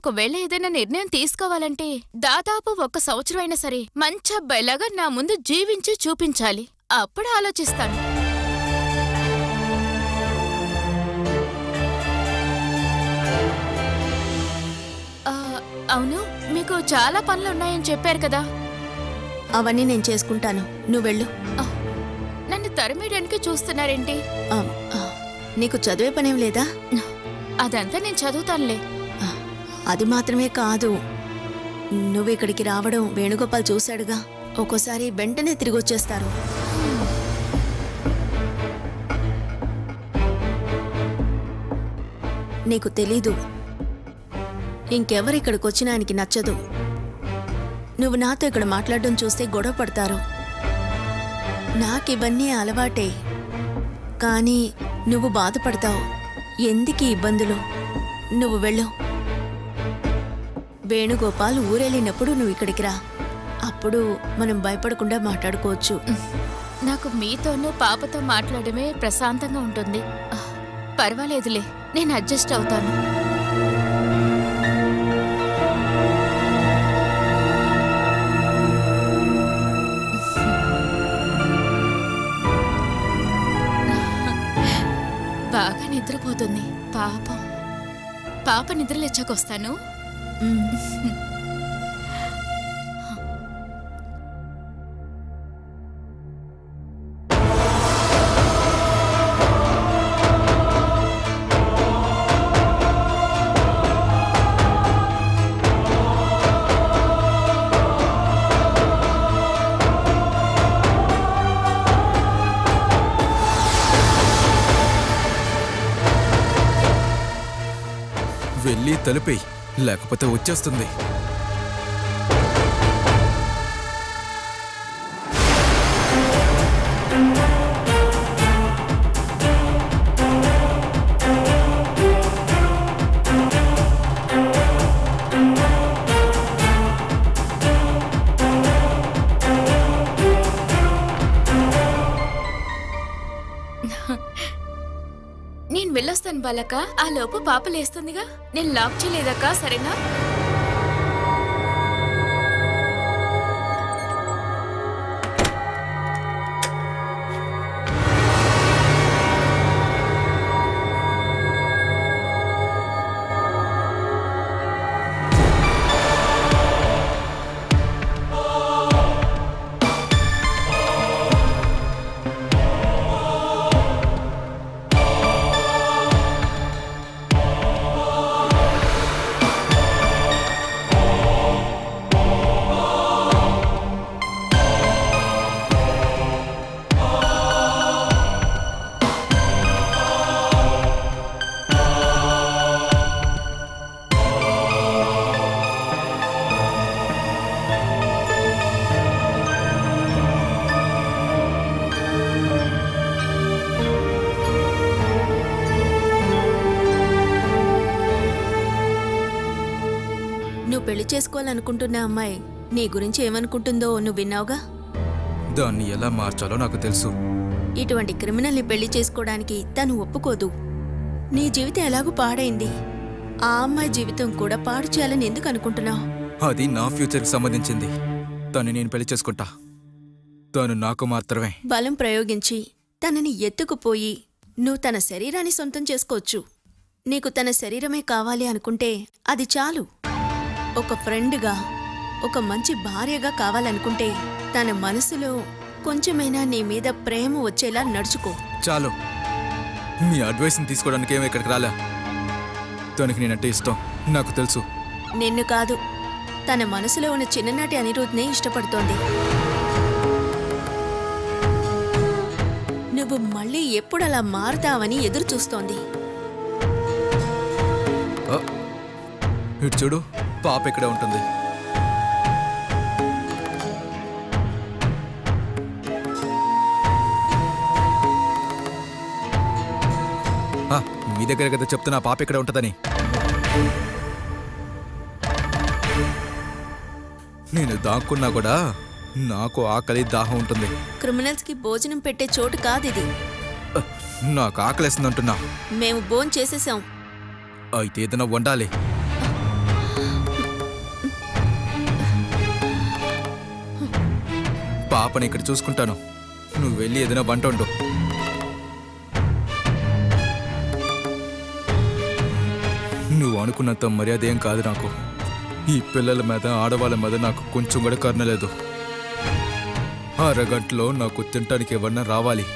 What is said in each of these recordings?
ఒకవేళ ఏదైనా నిర్ణయం తీసుకోవాలంటే దాదాపు 1 సంవత్సరం అయినా సరే మంచి అబ్బాయిలాగా నా ముందు జీవించి చూపించాలి. అప్పుడు ఆలోచిస్తాను. అవును, మీకు చాలా పనులున్నాయని చెప్పారు కదా. అవన్నీ నేను చేసుకుంటాను, నువ్వు వెళ్ళు. నన్ను తరిమేయడానికి చూస్తున్నారేంటి? నీకు చదివే పనేం లేదా? అదంతా నేను చదువుతానులే. అది మాత్రమే కాదు, నువ్వు ఇక్కడికి రావడం వేణుగోపాల్ చూశాడుగా. ఒక్కోసారి వెంటనే తిరిగి వచ్చేస్తారు. నీకు తెలీదు, ఇంకెవరు ఇక్కడికి వచ్చినా ఆయనకి నచ్చదు. నువ్వు నాతో ఇక్కడ మాట్లాడడం చూస్తే గొడవ పడతారు. నాకివన్నీ అలవాటే, కానీ నువ్వు బాధపడతావు. ఎందుకీ ఇబ్బందులు? నువ్వు వెళ్ళు. వేణుగోపాల్ ఊరెళ్ళినప్పుడు నువ్వు ఇక్కడికి రా. అప్పుడు మనం భయపడకుండా మాట్లాడుకోవచ్చు. నాకు మీతోనూ పాపతో మాట్లాడమే ప్రశాంతంగా ఉంటుంది. పర్వాలేదులే, నేను అడ్జస్ట్ అవుతాను. బాగా నిద్రపోతుంది పాపం. పాప నిద్రలేచాకొస్తాను. వెళ్ళి తలుపేయ్, లేకపోతే వచ్చేస్తుంది. నేను వెళ్ళొస్తాను బాలక. ఆ లోపు పాప లేస్తుందిగా. నేను లాక్ చేయలేదక్క, సరేనా? నువ్వు పెళ్లి చేసుకోవాలనుకుంటున్న అమ్మాయి నీ గురించి ఏమనుకుంటుందో నువ్వు విన్నావుగా. దాన్ని ఎలా మార్చాలో నాకు తెలుసు. ఇటువంటి క్రిమినల్ని పెళ్లి చేసుకోవడానికి తను ఒప్పుకోదు. నీ జీవితం ఎలాగూ పాడైంది, ఆ అమ్మాయి జీవితం కూడా పాడు చేయాలని ఎందుకు అనుకుంటున్నావు? అది నా ఫ్యూచర్కి సంబంధించింది. తను నేను పెళ్లి చేసుకుంటా. తను నాకు మాత్రమే. బలం ప్రయోగించి తనని ఎత్తుకుపోయి నువ్వు తన శరీరాన్ని సొంతం చేసుకోవచ్చు. నీకు తన శరీరమే కావాలి అనుకుంటే అది చాలు. ఒక ఫ్రెండ్గా, ఒక మంచి భార్యగా కావాలనుకుంటే తన మనసులో కొంచెమైనా నీ మీద ప్రేమ వచ్చేలా నడుచుకో. చాలు, మీ అడ్వైస్ని తీసుకోవడానికి ఏమో ఇక్కడికి రాలే. తనకి నేనంటే ఇష్టం, నాకు తెలుసు. నిన్ను కాదు, తన మనసులో ఉన్న చిన్ననాటి అనిరుద్ధ్నే ఇష్టపడుతోంది. నువ్వు మళ్ళీ ఎప్పుడు అలా మారుతావని ఎదురు చూస్తోంది. ఇటు చూడు, పాప ఇక్కడే ఉంటుంది. మీ దగ్గర కదా చెప్తున్నా పాప ఇక్కడే ఉంటుందని. నేను దాక్కున్నా కూడా నాకు ఆకలి దాహం ఉంటుంది. క్రిమినల్స్ కి భోజనం పెట్టే చోటు కాదిది. నాకు ఆకలేస్తుందంటున్నా. మేము భోజనం చేసేసాం. అయితే ఏదైనా వండాలి. పాపని ఇక్కడ చూసుకుంటాను. నువ్వు వెళ్ళి ఏదైనా వంట వండు. నువ్వు అనుకున్నంత మర్యాద ఏం కాదు నాకు. ఈ పిల్లల మీద ఆడవాళ్ళ మీద నాకు కొంచెం కూడా కరుణ లేదు. అరగంటలో నాకు తినటానికి ఏమన్నా రావాలి.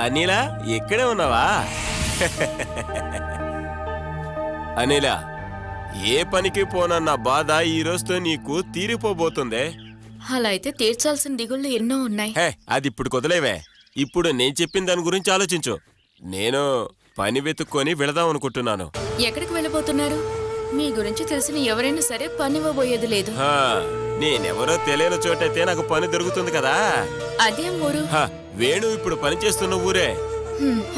అనిలా ఎక్కడే ఉన్నావా? అనిలా, ఏ పనికి పోనన్న బాధ ఈ రోజుతో నీకు తీరిపోబోతుందే. అలా అయితే తీర్చాల్సిన దిగుళ్ళు ఎన్నో ఉన్నాయి. అది ఇప్పుడు కుదలేవే. ఇప్పుడు నేను చెప్పిన దాని గురించి ఆలోచించు. నేను పని వెతుక్కొని వెళదాం అనుకుంటున్నాను. ఎక్కడికి వెళ్ళబోతున్నారు? మీ గురించి తెలిసిన ఎవరైనా సరే పని ఇవ్వబోయేది లేదు. నేనెవరో తెలియని చోటైతే నాకు పని దొరుకుతుంది కదా. అదేం ఊరు? వేణు ఇప్పుడు పని చేస్తున్న ఊరే.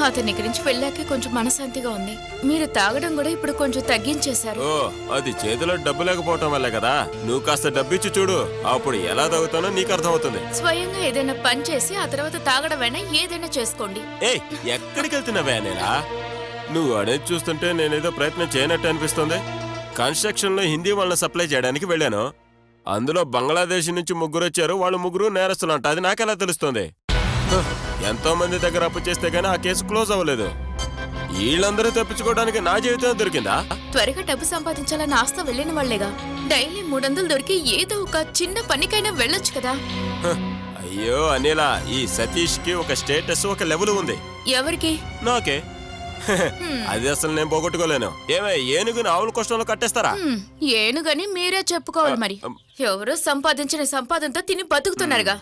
అతని ఇక్కడి నుంచి వెళ్ళాకే కొంచెం మనశాంతిగా ఉంది. మీరు తాగడం కూడా ఇప్పుడు కొంచెం తగ్గించేశారు. ఓ, అది చేతిలో డబ్బు లేకపోవటం వల్లే కదా. నువ్వు కాస్త డబ్బిచ్చి చూడు, అప్పుడు ఎలా తాగుతానో నీకు అర్థమవుతుంది. స్వయంగా ఏదైనా పని చేసి ఆ తర్వాత తాగడమైనా ఏదైనా చేసుకోండి. ఎక్కడికి వెళ్తున్నావే అనిలా? నువ్వు అనేది చూస్తుంటే నేనేదో ప్రయత్నం చేయనట్టు అనిపిస్తుంది. కన్స్ట్రక్షన్ లో హిందీ వాళ్ళని సప్లై చేయడానికి వెళ్ళాను. అందులో బంగ్లాదేశ్ నుంచి 3 వచ్చారు. వాళ్ళు 3 నేరస్తులంట. అది నాకెలా తెలుస్తుంది? ఎంతో మంది దగ్గర అప్పు చేస్తే గానీ ఆ కేసు క్లోజ్ అవ్వలేదు. వీళ్ళందరూ తప్పించుకోవడానికి నా జీవితం దొరికిందా? త్వరగా డబ్బు సంపాదించాలని ఆస్త వెళ్ళిన వాళ్లేగా. డైలీ 300 దొరికి ఏదో ఒక చిన్న పనికైనా వెళ్ళొచ్చు కదా. అయ్యో అనిలా, ఈ సతీష్ కి ఒక స్టేటస్, ఒక లెవెల్ ఉంది. ఎవరికి? నాకే. అది అసలు నేను పోగొట్టుకోలేను. ఏమే, ఏనుగుని ఆవుల కష్టంలో కట్టేస్తారా? ఏనుగని మీరే చెప్పుకోవాలి. మరి ఎవరో సంపాదించిన సంపాదనతో తిని బతుకుతున్నారుగా.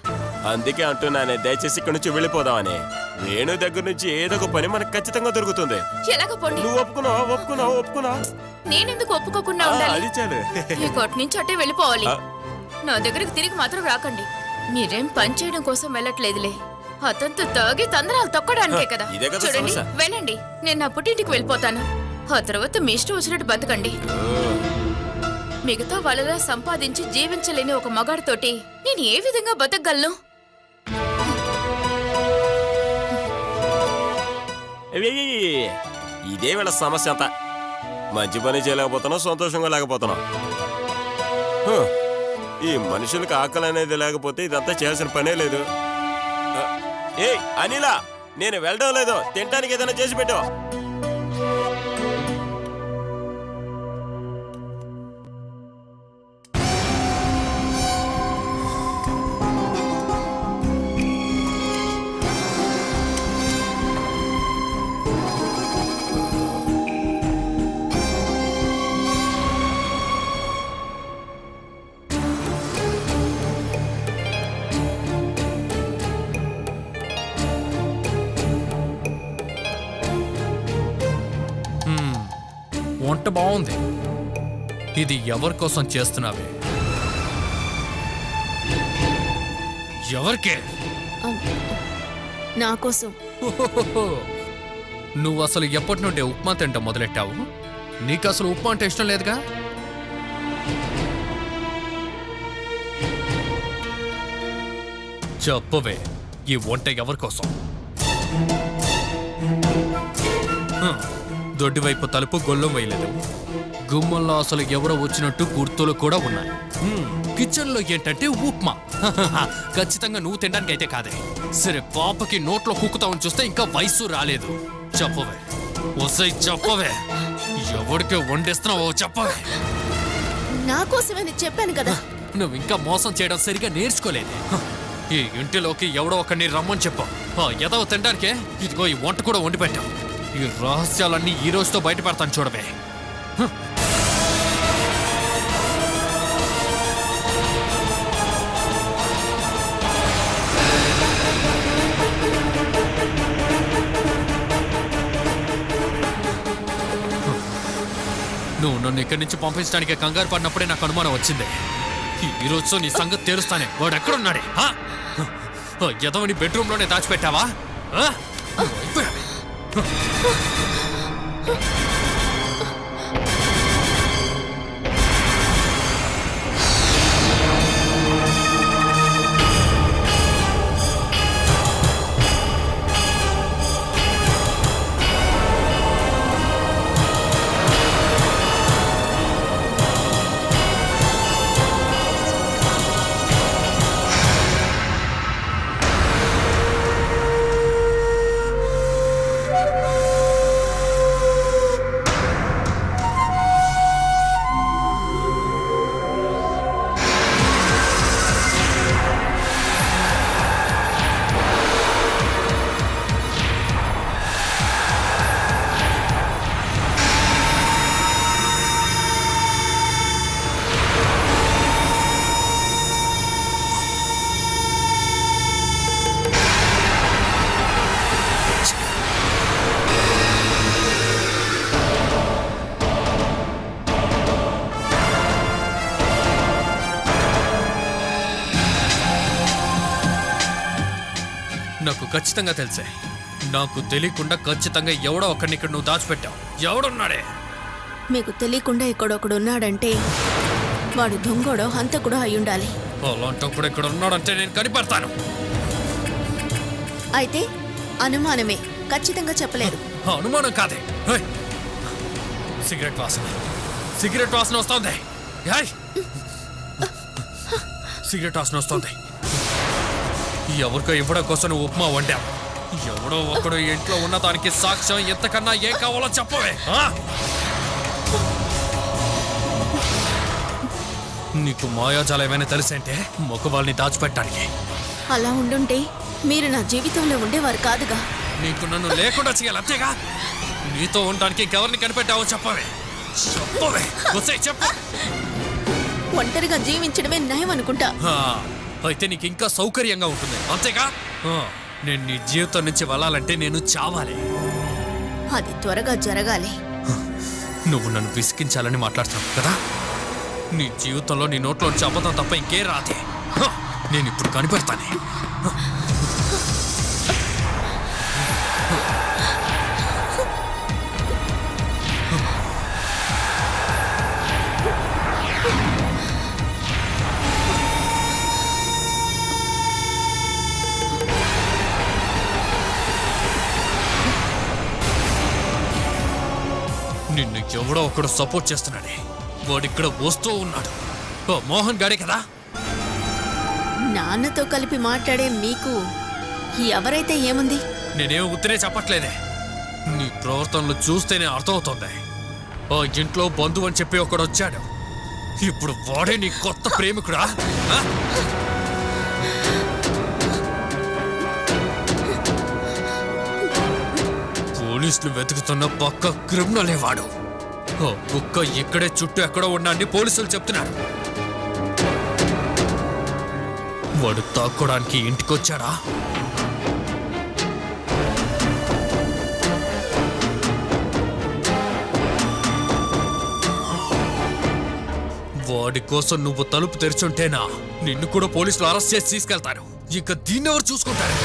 అందుకే అంటున్నానే, దయచేసి ఇక్కడ నుంచి వెళ్ళిపోదామని. వేణు దగ్గర నుంచి ఏదో ఒక పని మనకు ఖచ్చితంగా దొరుకుతుంది. ఎలాగపోండి. నువ్వు ఒప్పుకున్నావా? నేనెందుకు ఒప్పుకోకుండా ఉండాలి? అది చాలు. ఈ కొట్టు నుంచి అట్టే వెళ్ళిపోవాలి. నా దగ్గరికి తిరిగి మాత్రం రాకండి. మీరేం పని చేయడం కోసం వెళ్ళట్లేదులే. అతనితో తాగి తందరాలు తొక్కడానికే కదా. చూడండి, వెళ్ళండి. నేను నా పుట్టింటికి వెళ్ళిపోతాను. ఆ తర్వాత మీ ఇష్టం వచ్చినట్టు బతకండి. మిగతా వాళ్ళలా సంపాదించి జీవించలేని ఒక మగాడితోటి నేను ఏ విధంగా బతకగలను? ఇదే వీళ్ళ సమస్య అంతా. మంచి పని చేయలేకపోతున్నావు, సంతోషంగా లేకపోతున్నావు. ఈ మనుషులకు ఆకలి అనేది లేకపోతే ఇదంతా చేయాల్సిన పనే లేదు. అనిలా, నేను వెళ్ళడం లేదు. తినడానికి ఏదైనా చేసి పెట్టు. వంట బాగుంది. ఇది ఎవరి కోసం చేస్తున్నావే? ఎవరికే? నా కోసం. నువ్వు అసలు ఎప్పటి నుండి ఉప్మా తింటా మొదలెట్టావు? నీకు అసలు ఉప్మా అంటే ఇష్టం లేదుగా? చెప్పవే, ఈ వంట ఎవరి కోసం? దొడ్డివైపు తలుపు గొల్లం వేయలేదు. గుమ్మంలో అసలు ఎవరో వచ్చినట్టు గుర్తులు కూడా ఉన్నాయి. కిచెన్ లో ఏంటంటే ఉప్మా. ఖచ్చితంగా నువ్వు తినడానికి అయితే కాదే. సరే, పాపకి నోట్లో కుక్కుతామని చూస్తే ఇంకా వయసు రాలేదు. చెప్పవే, వసై చెప్పవే, ఎవరికి వండిస్తున్నావో చెప్పవే. నా కోసమే చెప్పాను కదా. నువ్వు ఇంకా మోసం చేయడం సరిగా నేర్చుకోలేదు. ఈ ఇంటిలోకి ఎవడో ఒకరిని రమ్మని చెప్పావు. ఎదవ తినడానికే ఇదిగో ఈ వంట కూడా వండి పెట్టావు. ఈ రహస్యాలన్నీ ఈ రోజుతో బయటపడతాను చూడవే. నువ్వు నన్ను ఇక్కడి నుంచి పంపించడానికి కంగారు పడినప్పుడే నాకు అనుమానం వచ్చింది. ఈ రోజుతో నీ సంగతి తెరుస్తానే. వాడు ఎక్కడున్నాడే? ఎదవని బెడ్రూమ్లోనే దాచిపెట్టావా? నాకు ఖచ్చితంగా తెలుసే. నాకు తెలియకుండా ఖచ్చితంగా ఎవడో ఒకరిని ఇక్కడ నువ్వు దాచిపెట్టావు. ఎవడున్నాడే? మీకు తెలియకుండా ఇక్కడొకడు ఉన్నాడంటే వాడు దొంగడో హంతకుడో అయ్యుండాలి. అలాంటప్పుడు ఇక్కడ ఉన్నాడంటే నేను కనిపెడతాను. అయితే అనుమానమే, ఖచ్చితంగా చెప్పలేరు. అనుమానం కాదే. సిగరెట్ వాసన వస్తోంది. సిగరెట్ వాసన వస్తోంది. ఎవరికో ఇవ్వడం కోసం నువ్వు ఉప్మా వండావు. ఎవడో ఒకడు ఇంట్లో ఉన్న దానికి సాక్ష్యం ఎంతకన్నా ఏం కావాలో చెప్పవే. నీకు మాయాజాలం ఏమైనా తెలిసేంటే మొక్కవాళ్ళని దాచిపెట్టడానికి. అలా ఉండుంటే మీరు నా జీవితంలో ఉండేవారు కాదుగా. నీకు నన్ను లేకుండా చేయాలి అంతేగా. నీతో ఉండడానికి ఇంకెవరిని కనిపెట్టావో చెప్పవే. చెప్పు. ఒంటరిగా జీవించడమే నయం అనుకుంటా. అయితే నీకు ఇంకా సౌకర్యంగా ఉంటుంది అంతేగా. నేను నీ జీవితం నుంచి వెళ్ళాలంటే నేను చావాలి. అది త్వరగా జరగాలి. నువ్వు నన్ను విసిగించాలని మాట్లాడుతున్నావు కదా. నీ జీవితంలో నీ నోట్లో అబద్ధం తప్ప ఇంకే రాదే. నేను ఇప్పుడు కనిపెడతానే. నిన్ను ఎవడో ఒకడు సపోర్ట్ చేస్తున్నాడే. వాడిక్కడ వస్తూ ఉన్నాడు. మోహన్ గాడే కదా. నాన్నతో కలిపి మాట్లాడే మీకు ఎవరైతే ఏముంది? నేనేం ఉత్తరే చెప్పట్లేదే. నీ ప్రవర్తనలు చూస్తేనే అర్థమవుతోంది. ఆ ఇంట్లో బంధువు అని చెప్పి ఒకడు వచ్చాడు. ఇప్పుడు వాడే నీ కొత్త ప్రేమికుడా? పోలీసులు వెతుకుతున్న పక్క క్రిమినలే వాడు. కుక్క ఇక్కడే చుట్టూ ఎక్కడో ఉన్నాడని పోలీసులు చెప్తున్నారు. వాడు తాక్కోడానికి ఇంటికొచ్చాడా? వాడి కోసం నువ్వు తలుపు తెరిచుంటేనా నిన్ను కూడా పోలీసులు అరెస్ట్ చేసి తీసుకెళ్తారు. ఇక దీన్నెవరు చూసుకుంటారు?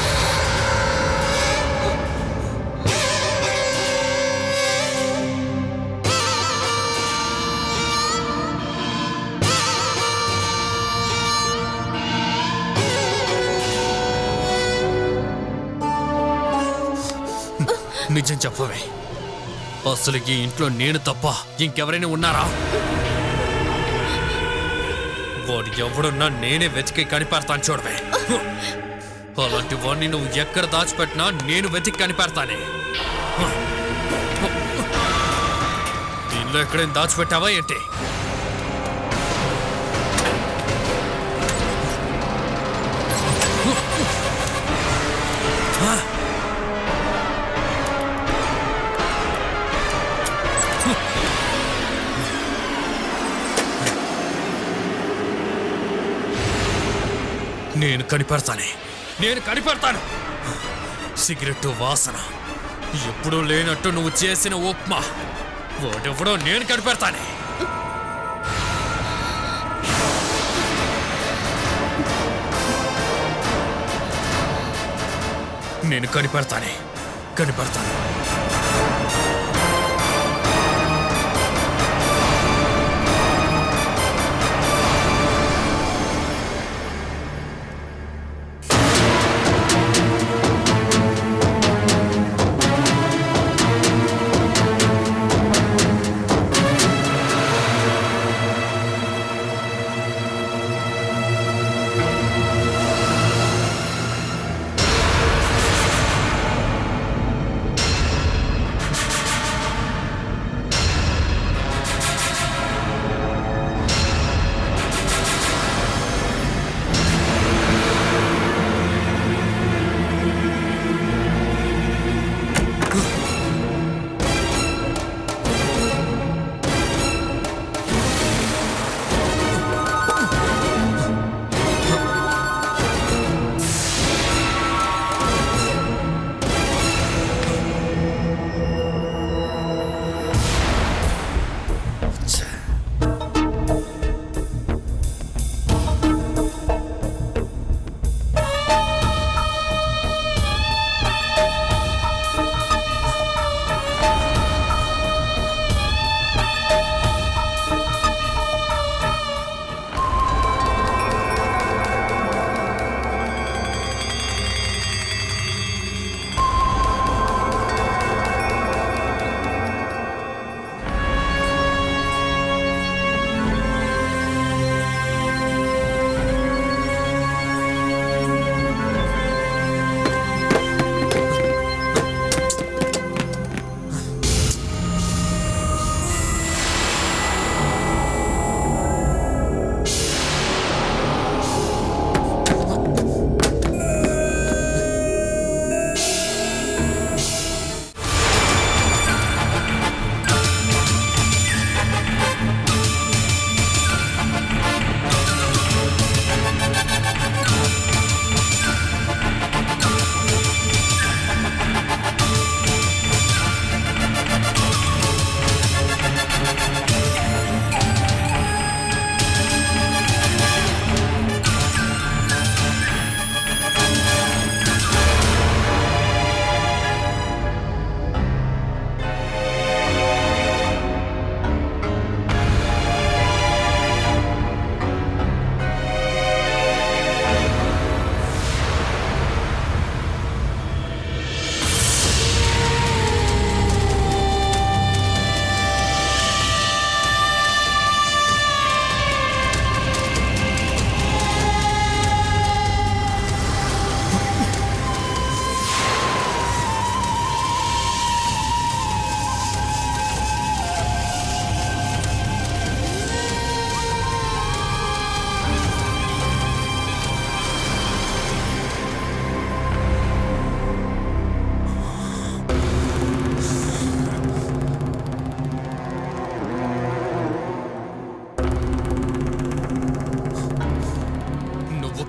నిజం చెప్పవే. అసలు ఈ ఇంట్లో నేను తప్ప ఇంకెవరైనా ఉన్నారా? వాడు ఎవడున్నా నేనే వెతికి కనిపెడతాను చూడవే. అలాంటి వాడిని నువ్వు ఎక్కడ దాచిపెట్టినా నేను వెతికి కనిపెడతానే. దీనిలో ఎక్కడైనా దాచిపెట్టావా ఏంటి? నేను కనిపెడతాను. సిగరెట్టు వాసన ఎప్పుడూ లేనట్టు నువ్వు చేసిన ఉప్మా వాడెవడో నేను కనిపెడతానే. నేను కనిపెడతాను.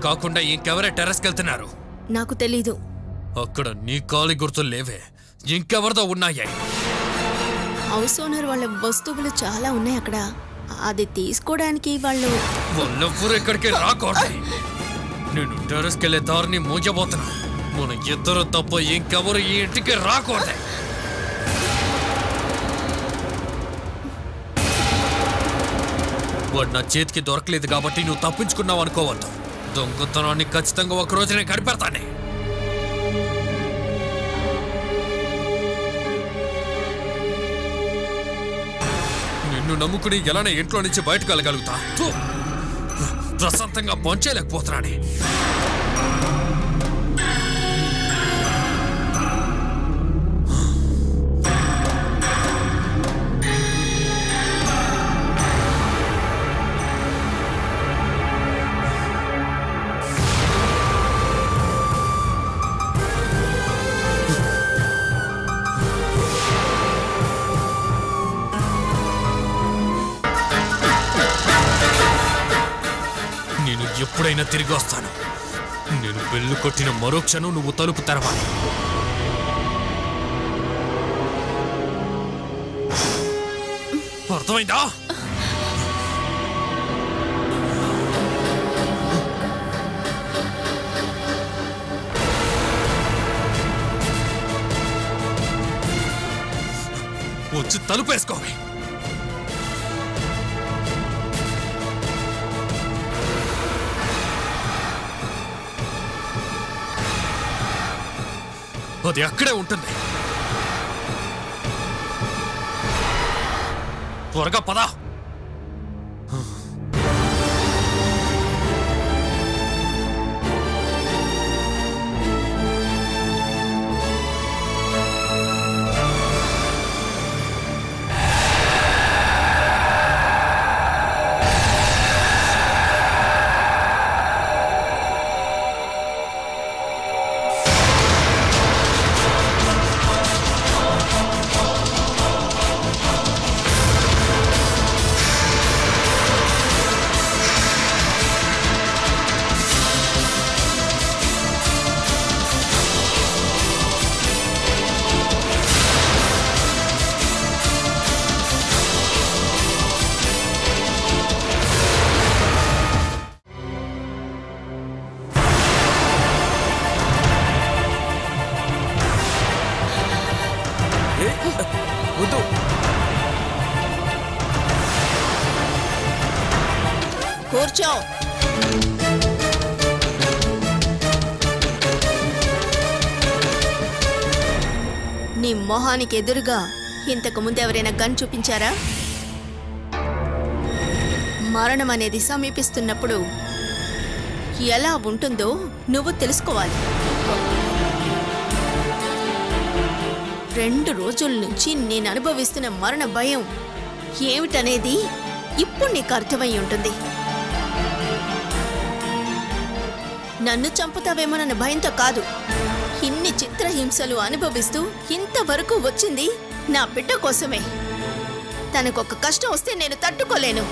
కాకుండా ఇంకెవరే టెర్రస్కి వెళ్తున్నారు? నాకు తెలీదు. అక్కడ నీ కాలి గుర్తులు లేవే, ఇంకెవరితో ఉన్నాయే? హౌస్ ఓనర్ వాళ్ళ వస్తువులు చాలా ఉన్నాయి అక్కడ. అది తీసుకోవడానికి వాళ్ళెవ్వరు ఇక్కడికి రాకూడదు. నేను టెర్రస్కి వెళ్ళే దారిని మూయబోతున్నా. మన ఇద్దరు తప్ప ఇంకెవరు ఈ ఇంటికి రాకూడదు. వాడు నా చేతికి దొరకలేదు కాబట్టి నువ్వు తప్పించుకున్నావు అనుకోవద్దు. దొంగతనాన్ని ఖచ్చితంగా ఒక రోజు నేను కనిపెడతానే. నిన్ను నమ్ముకుని ఎలానే ఇంట్లో నుంచి బయటకు వెళ్ళగలుగుతా? ప్రశాంతంగా పంచేయలేకపోతున్నానే. ఎప్పుడైనా తిరిగి వస్తాను. నేను బెల్లు కొట్టిన మరో క్షణం నువ్వు తలుపు తెరవాలి. అర్థమైందా? వచ్చి తలుపేసుకోవాలి. అది అక్కడే ఉంటుంది. త్వరగా పద. కూర్చో. నీ మొహానికి ఎదురుగా ఇంతకు ముందు ఎవరైనా గన్ చూపించారా? మరణం అనేది సమీపిస్తున్నప్పుడు ఎలా ఉంటుందో నువ్వు తెలుసుకోవాలి. 2 రోజుల నుంచి నేను అనుభవిస్తున్న మరణ భయం ఏమిటనేది ఇప్పుడు నీకు అర్థమై ఉంటుంది. నన్ను చంపుతావేమోనన్న భయంతో కాదు. ఇన్ని చిత్రహింసలు అనుభవిస్తూ ఇంతవరకు వచ్చింది నా బిడ్డ కోసమే. తనకొక కష్టం వస్తే నేను తట్టుకోలేను.